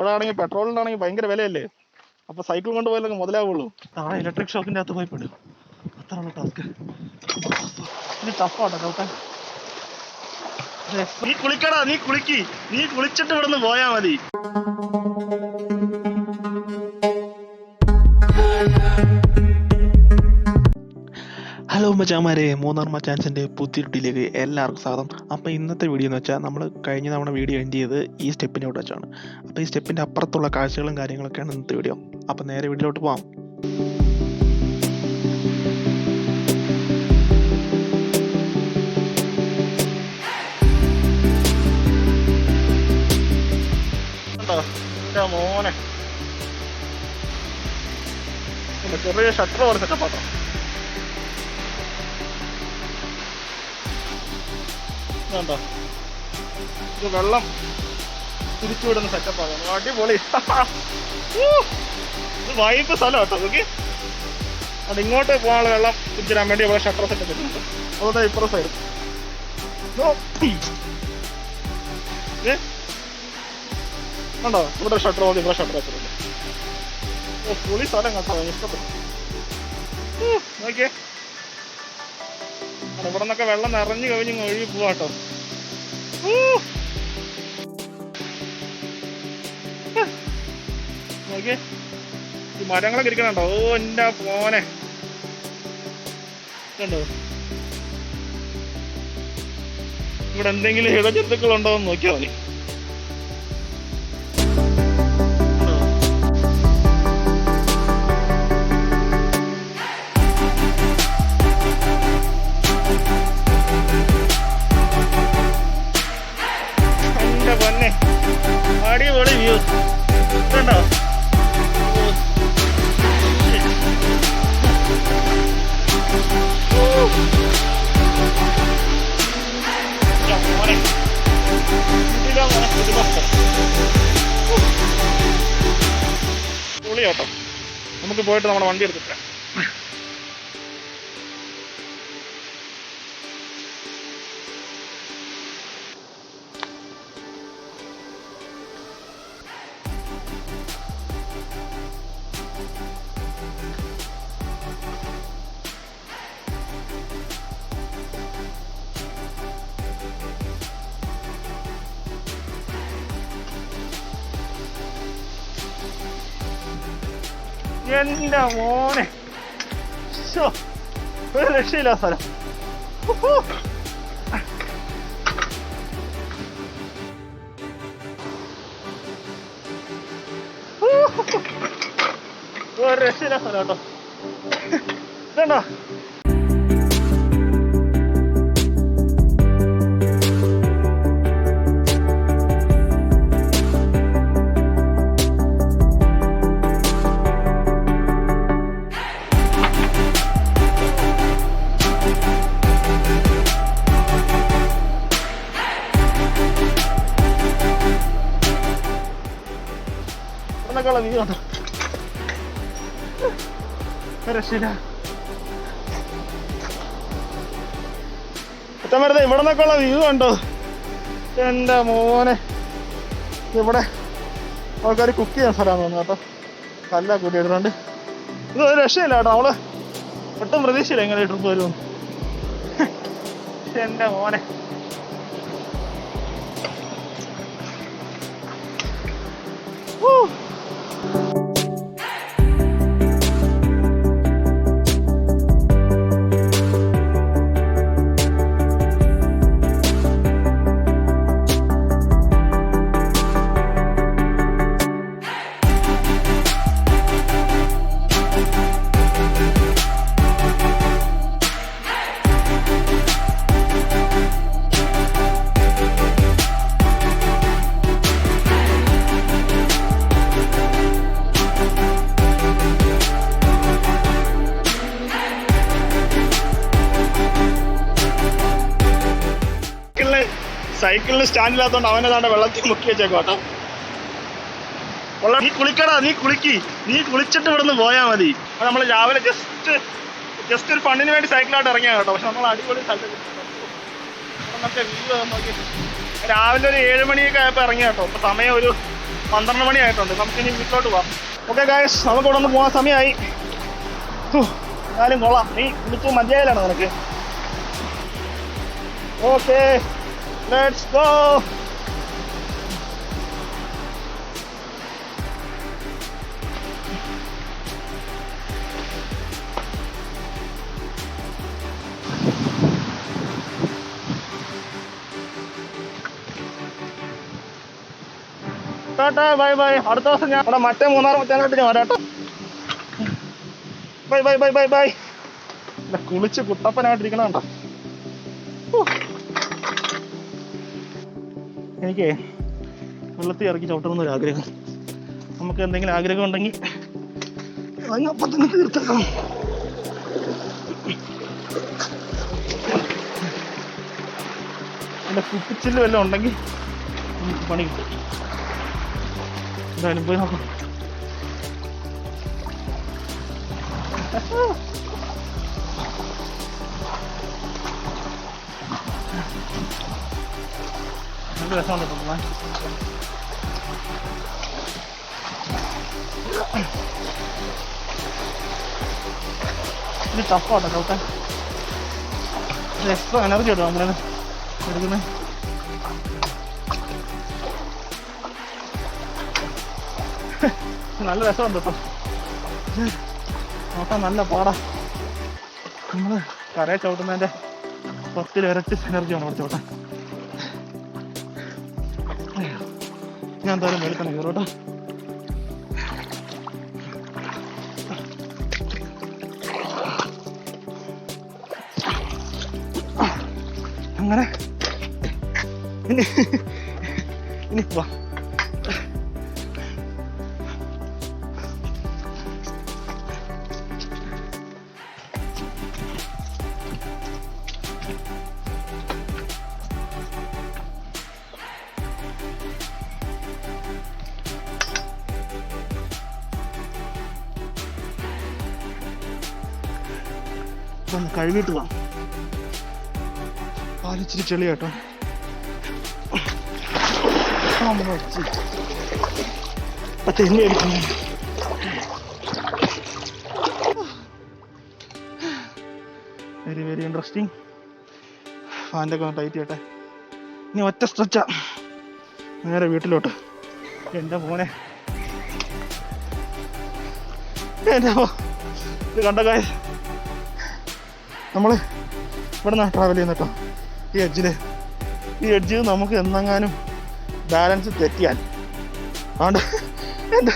ഇപ്പോഴാണെങ്കിൽ പെട്രോളിനാണെങ്കിൽ ഭയങ്കര വിലയല്ലേ. അപ്പൊ സൈക്കിൾ കൊണ്ട് പോയാലൊക്കെ മുതലാവുള്ളൂ. താഴെ ഇലക്ട്രിക് ഷോക്കിന്റെ അകത്ത് പോയി പെടും. അത്രയുള്ള ടാസ്ക്. ഇത് ടഫാട്ടോ ചവിട്ടാൻ. നീ കുളിക്കടാ, നീ കുളിക്ക്. നീ കുളിച്ചിട്ട് ഇവിടെ നിന്ന് പോയാ മതി. ഹലോ മച്ചാമാരെ, മൂന്നാർ മച്ചാൻസിൻ്റെ പുതിയൊട്ടിലേക്ക് എല്ലാവർക്കും സ്വാഗതം. അപ്പോൾ ഇന്നത്തെ വീഡിയോ എന്ന് വെച്ചാൽ നമ്മൾ കഴിഞ്ഞ തവണ വീഡിയോ എൻഡ് ചെയ്ത് ഈ സ്റ്റെപ്പിൻ്റെ അവിടെ വെച്ചാണ്. അപ്പോൾ ഈ സ്റ്റെപ്പിൻ്റെ അപ്പുറത്തുള്ള കാഴ്ചകളും കാര്യങ്ങളൊക്കെയാണ് ഇന്നത്തെ വീഡിയോ. അപ്പോൾ നേരെ വീഡിയോയിലോട്ട് പോകാം. മോനെ ചെറിയ ഷട്ടർ പോലെ സെറ്റപ്പാട്ടോ. ണ്ടോ ഇത് വെള്ളം തിരിച്ചുവിടുന്ന സെറ്റപ്പാണ്. അടിപൊളി. ഇത് വൈബ് സ്ഥലം കേട്ടോ. നോക്കി അത് ഇങ്ങോട്ട് പോകാനുള്ള വെള്ളം തിരിച്ചിടാൻ വേണ്ടി ഇവിടെ ഷട്ടർ സെറ്റപ്പ് ഇട്ടിട്ടുണ്ട്. അതെ ഇപ്പുറം സൈഡ് ഉണ്ടോ. ഇവിടെ ഷട്ടർ മതി, ഇവിടെ ഷട്ടർ വെച്ചിട്ടുണ്ട്. പുളി സ്ഥലം കേട്ടോ, ഇഷ്ടപ്പെട്ടു. നോക്കിയേ ഇവിടെ നിന്നൊക്കെ വെള്ളം നിറഞ്ഞു കവിഞ്ഞ് ഒഴുകി പോവാട്ടോ. നോക്കിയേ ഈ മരങ്ങളൊക്കെ ഇരിക്കണുണ്ടോ. ഓ എൻ്റെ മോനെ കണ്ടോ. ഇവിടെ എന്തെങ്കിലും ഇഴജന്തുക്കൾ ഉണ്ടോന്ന് നോക്കിയാൽ മതി. അടിപൊളി വ്യൂ കണ്ടോ. പൊളിയാട്ടോ. നമുക്ക് പോയിട്ട് നമ്മുടെ വണ്ടി എടുത്തിട്ട് എന്റെ മോനെ ഒരു രക്ഷയില്ല സ്ഥലം. ഒരു രക്ഷയില്ല സ്ഥലം കേട്ടോ. ഇതുണ്ടോ വ്യൂ കണ്ടോ. രക്ഷയില്ല. കുറ്റമരുത് ഇവിടെ നിന്നൊക്കെയുള്ള വ്യൂ കണ്ടോ. എൻ്റെ മോനെ ഇവിടെ ആൾക്കാർ കുക്ക് ചെയ്യാൻ സ്ഥലമാണെന്ന് തോന്നുന്നു കേട്ടോ. കല്ല കൂട്ടി ഇടുന്നുണ്ട്. ഇത് ഒരു രക്ഷയില്ല കേട്ടോ. നമ്മള് ഒട്ടും പ്രതീക്ഷയില്ല എങ്ങനെ ട്രിപ്പ് വരുമെന്ന്. എൻ്റെ മോനെ സൈക്കിളിന് സ്റ്റാൻഡില്ലാത്തോണ്ട് അവനേതാണ്ട് വെള്ളത്തിൽ മുക്കി വെച്ചേക്കോ കേട്ടോ. നീ കുളിക്കടാ, നീ കുളിക്ക്. നീ കുളിച്ചിട്ട് ഇവിടെ നിന്ന് പോയാൽ മതി. അത് നമ്മൾ രാവിലെ ജസ്റ്റ് ഒരു ഫണ്ടിന് വേണ്ടി സൈക്കിളായിട്ട് ഇറങ്ങിയാ കേട്ടോ. പക്ഷെ നമ്മൾ അടിപൊളി സ്ഥലത്ത് വ്യൂ നോക്കി രാവിലെ ഒരു 7 മണിയൊക്കെ ആയപ്പോൾ ഇറങ്ങിയ കേട്ടോ. അപ്പോൾ സമയം ഒരു 12 മണിയായിട്ടുണ്ട്. നമുക്കിനി വീട്ടിലോട്ട് പോവാം. ഓക്കെ ഗായ്സ്, നമുക്ക് ഇവിടെ നിന്ന് പോകാൻ സമയമായി. ഞാനും കൊള്ളാം. നീ വിളിച്ചു മതിയായാലാണ് നിനക്ക്. Okay, let's go. Tata, bye bye. അടുത്ത ദിവസം ഞാൻ ഇവിടെ മറ്റേ മൂന്നാർ മച്ചാനായിട്ട് ഞാൻ വരാട്ടോ. Bye bye bye bye bye. ഇല്ല, കുളിച്ച് കുട്ടപ്പനായിട്ടിരിക്കണ കണ്ടോ. എനിക്ക് വെള്ളത്തിൽ ഇറക്കി ചവിട്ടണമെന്നൊരാഗ്രഹം. നമുക്ക് എന്തെങ്കിലും ആഗ്രഹം ഉണ്ടെങ്കിൽ അപ്പം തന്നെ തീർത്തേക്കാം. എൻ്റെ കുപ്പിച്ചില്ല് വല്ലതും ഉണ്ടെങ്കിൽ നമുക്ക് പണി കിട്ടും. എന്തായാലും പോയി നോക്കാം. നല്ല രസമുണ്ട് കേട്ടോ. ഇത് ടഫാട്ടോ ചവിട്ടാൻ. എക്സ്ട്രാ എനർജി കേട്ടോ നമ്മളത് എടുക്കുന്നത്. നല്ല രസമുണ്ട് കേട്ടോ നോക്കാൻ. നല്ല പാടാ. നമ്മൾ കരയെ ചവിട്ടുന്നതിൻ്റെ 10 ഇരട്ടി എനർജി വേണം അവിടെ ചവിട്ടാൻ. ഞാൻ എന്തായാലും വെളുക്കണം കയറോട്ടോ. അങ്ങനെ ഇനി വാ. ഒന്ന് കഴുകിയിട്ട് പോവാം. പാലിച്ചിരി ചെളി കേട്ടോ. തെന്നി അടിക്കുന്നു. Very very interesting. ഫാൻ്റെ ഒക്കെ ടൈറ്റ് ചെയ്യട്ടെ. ഇനി ഒറ്റ സ്ട്രെച്ചാ നേരെ വീട്ടിലോട്ട്. എൻ്റെ മോനെ, ഇത് കണ്ട കാര്യം. നമ്മൾ ഇവിടെ നിന്നാണ് ട്രാവൽ ചെയ്യുന്നത് കേട്ടോ. ഈ എഡ്ജിൽ നമുക്ക് എന്നെങ്ങാനും ബാലൻസ് തെറ്റിയാൽ ആണ്ട് എൻ്റെ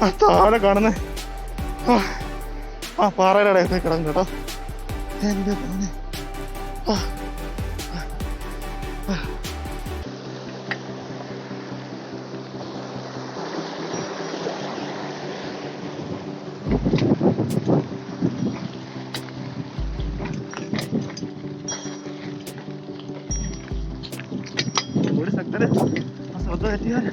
ആ താഴെ കാണുന്ന ആ പാറയുടെ ഇടയിൽ കിടക്കും കേട്ടോ. എൻ്റെ മോനെ, ഒരു സെക്കൻഡ് ശ്രദ്ധ തെറ്റിയാൽ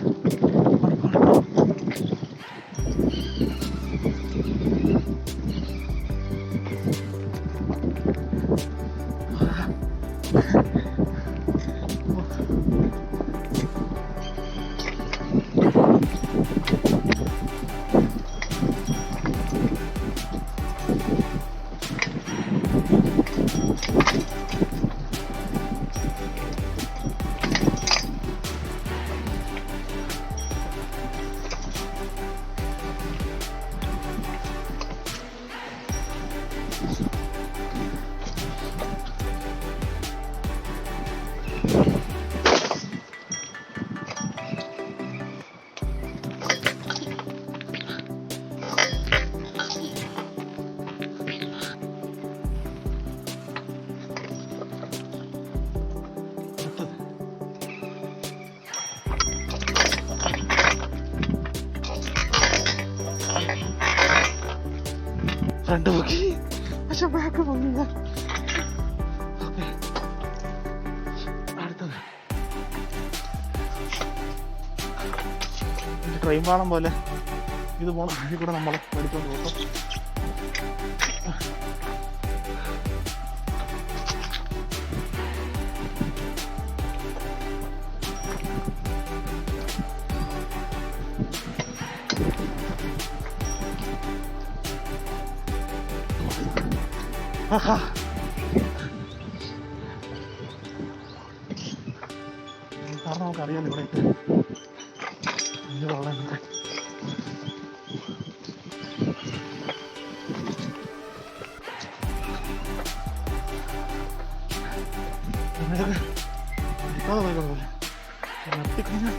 ഫ്രണ്ട് നോക്കി പക്ഷെ ബാക്ക് പൊങ്ങില്ല. അടുത്തത് ട്രെയിൻ പാളം പോലെ ഇത് പോണ വഴി കൂടെ നമ്മൾ പഠിച്ചുകൊണ്ട് പോകും. കാരണം നമുക്കറിയാം ഇവിടെ വെള്ളം പോയിക്കോളൂല്ലേ നിർത്തിക്കഴിഞ്ഞാൽ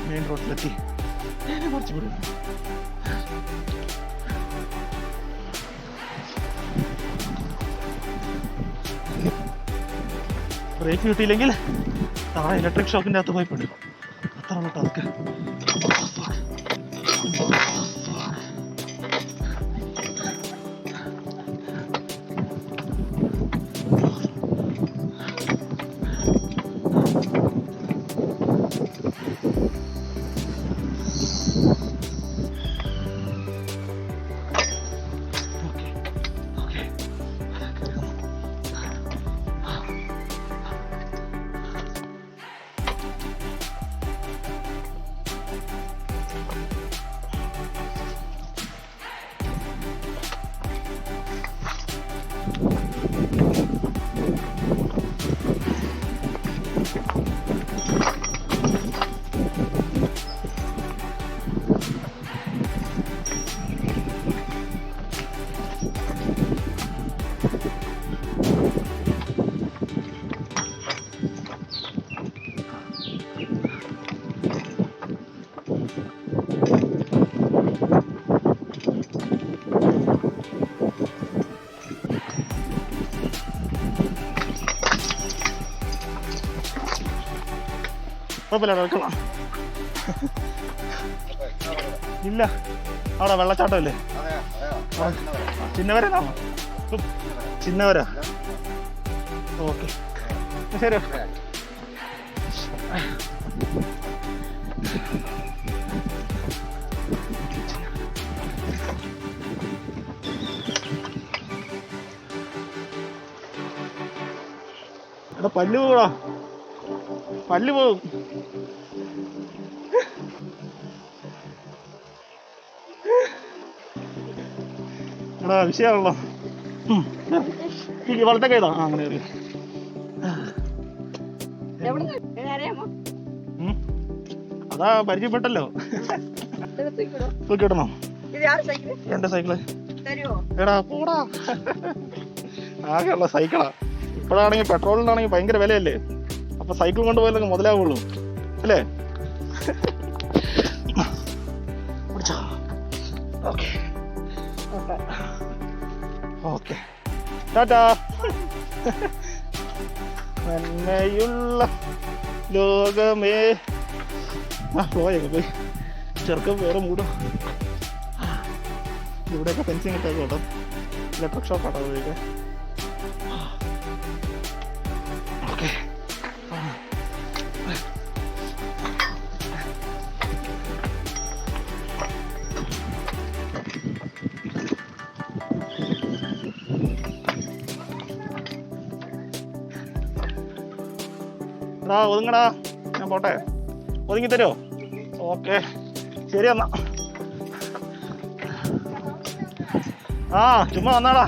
മെയിൻ റോഡിലെത്തി. കുറച്ച് കൂടി ബ്രേക്ക് കിട്ടിയില്ലെങ്കിൽ താഴെ ഇലക്ട്രിക് ഷോക്കിൻ്റെ അകത്ത് പോയി പെടും. അത്ര ഉള്ളൂ അതൊക്കെ. കുഴപ്പമില്ല, വെക്കണം. ഇല്ല, അവിടെ വെള്ളച്ചാട്ടമല്ലേ? ചിന്നവരാണോ? ചിന്നവരാ. ഓക്കെ, ശരി. എടാ പല്ല് പോവാ, പല്ല് പോവും. എടാ വിഷയമാണല്ലോ. വളർത്തൊക്കെ ഇതാ അങ്ങനെ അതാ പരിചയപ്പെട്ടല്ലോ. തൂക്കിയിടണോ? എന്റെ സൈക്കിള് എടാ പോടാ. ആകെയുള്ള സൈക്കിളാ. ഇപ്പോഴാണെങ്കിൽ പെട്രോളിനാണെങ്കിൽ ഭയങ്കര വിലയല്ലേ. അപ്പൊ സൈക്കിൾ കൊണ്ടുപോയാലൊക്കെ മുതലാവുള്ളൂ അല്ലേ? ഓക്കെ, ടാറ്റാ. നന്മയുള്ള ലോകമേ. പോയൊക്കെ പോയി. ചെറുക്കം വേറെ മൂടോ. ഇവിടെയൊക്കെ ഫെൻസിങ് ഇട്ടേക്ക് കേട്ടോ. ഇലക്ട്രിക് ഷോപ്പ് ആട്ടോ പോയിട്ട്. ഓക്കെ, ഒതുങ്ങടാ. ഞാൻ പോട്ടെ, ഒതുങ്ങി തരുമോ? ഓക്കെ, ശരി എന്നാ. ആ ചുമ്മാ വന്നാടാ.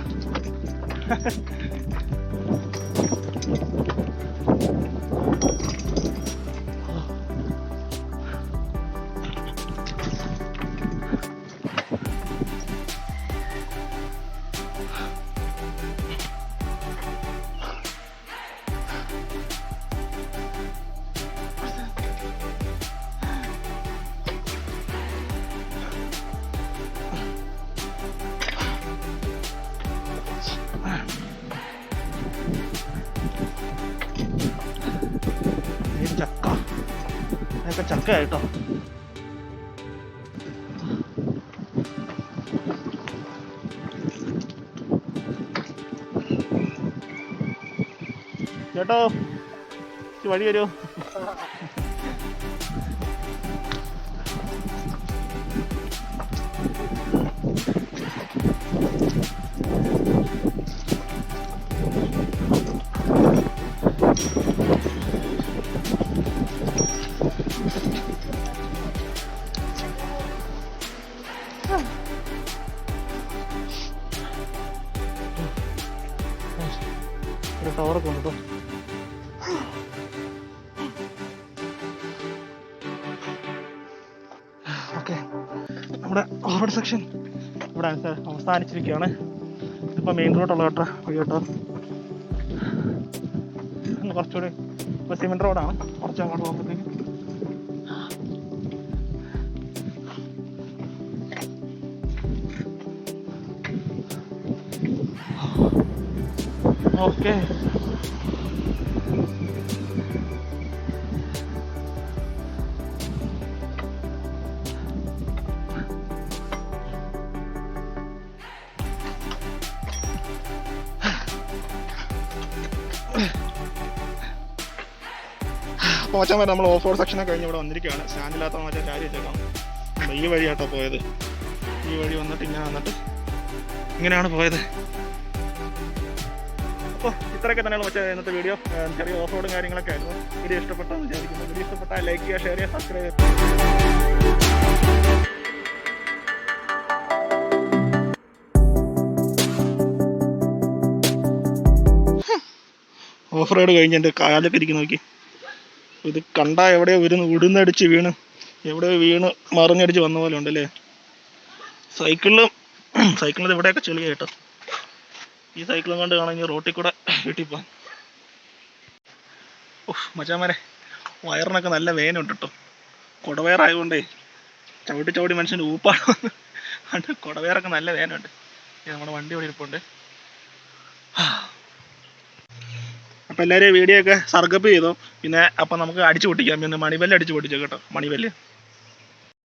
ഇതൊക്കെ ചക്ക കേട്ടോ. ചേട്ടോ വഴി വരുമോ? ഒരു ടവറൊക്കെ ഉണ്ട് കേട്ടോ. ഓക്കെ, നമ്മുടെ ഓവർഡ് സെക്ഷൻ ഇവിടെ അവസാനിച്ചിരിക്കുകയാണ്. ഇപ്പം മെയിൻ റോഡുള്ള കേട്ടോ വഴി കേട്ടോ. കുറച്ചുകൂടി ഇപ്പോൾ സിമെൻറ്റ് റോഡാണ്. കുറച്ച് അങ്ങോട്ട് പോകുമ്പോഴത്തേക്കും ഓക്കെ. അപ്പോൾ മച്ചാൻ വരെ നമ്മൾ ഓഫ് റോഡ് സെക്ഷനൊക്കെ കഴിഞ്ഞ് ഇവിടെ വന്നിരിക്കുകയാണ്. സ്റ്റാൻഡില്ലാത്ത മറ്റേ കാര്യം വെച്ചേക്കാം. ഈ വഴിയാട്ടോ പോയത്. ഈ വഴി വന്നിട്ട് ഇങ്ങനെ വന്നിട്ട് ഇങ്ങനെയാണ് പോയത്. അപ്പോൾ ഇത്രയൊക്കെ തന്നെയാണ് മറ്റേ ഇന്നത്തെ വീഡിയോ. ചെറിയ ഓഫ് റോഡും കാര്യങ്ങളൊക്കെ ആയിരുന്നു. വീഡിയോ ഇഷ്ടപ്പെട്ടെന്ന് വിചാരിക്കുന്നു. വീഡിയോ ഇഷ്ടപ്പെട്ടാൽ ലൈക്ക് ചെയ്യുക, ഷെയർ ചെയ്യുക, സബ്സ്ക്രൈബ് ചെയ്യുക. ഓഫ് റോഡ് കഴിഞ്ഞ് എൻ്റെ കാലൊക്കെ ഇരിക്കുന്ന നോക്കി. ഇത് കണ്ടാൽ എവിടെയോ ഉടുന്നടിച്ച് വീണ് എവിടെയോ വീണ് മറിഞ്ഞടിച്ച് വന്ന പോലെ ഉണ്ടല്ലേ. സൈക്കിളിൽ ഇവിടെയൊക്കെ ചെളിയ കേട്ടോ. ഈ സൈക്കിളും കൊണ്ട് കാണാൻ റോട്ടിൽ കൂടെ വീട്ടിൽ പോകാൻ. മച്ചാമാരെ വയറിനൊക്കെ നല്ല വേനുണ്ട് കേട്ടോ. കുടവയറായതുകൊണ്ടേ ചവിട്ടി മനുഷ്യൻ്റെ ഊപ്പാണ്. അത് കുടവയറൊക്കെ നല്ല വേനുണ്ട്. നമ്മുടെ വണ്ടി ഇവിടെ ഇരിപ്പുണ്ട്. അപ്പോൾ എല്ലാവരും വീഡിയോ ഒക്കെ സർഗപ്പ് ചെയ്തോ. പിന്നെ അപ്പം നമുക്ക് അടിച്ചു പൊട്ടിക്കാം. പിന്നെ മണിബെല്ല് അടിച്ചു പൊട്ടിച്ചോ കേട്ടോ. മണിബെല്ല്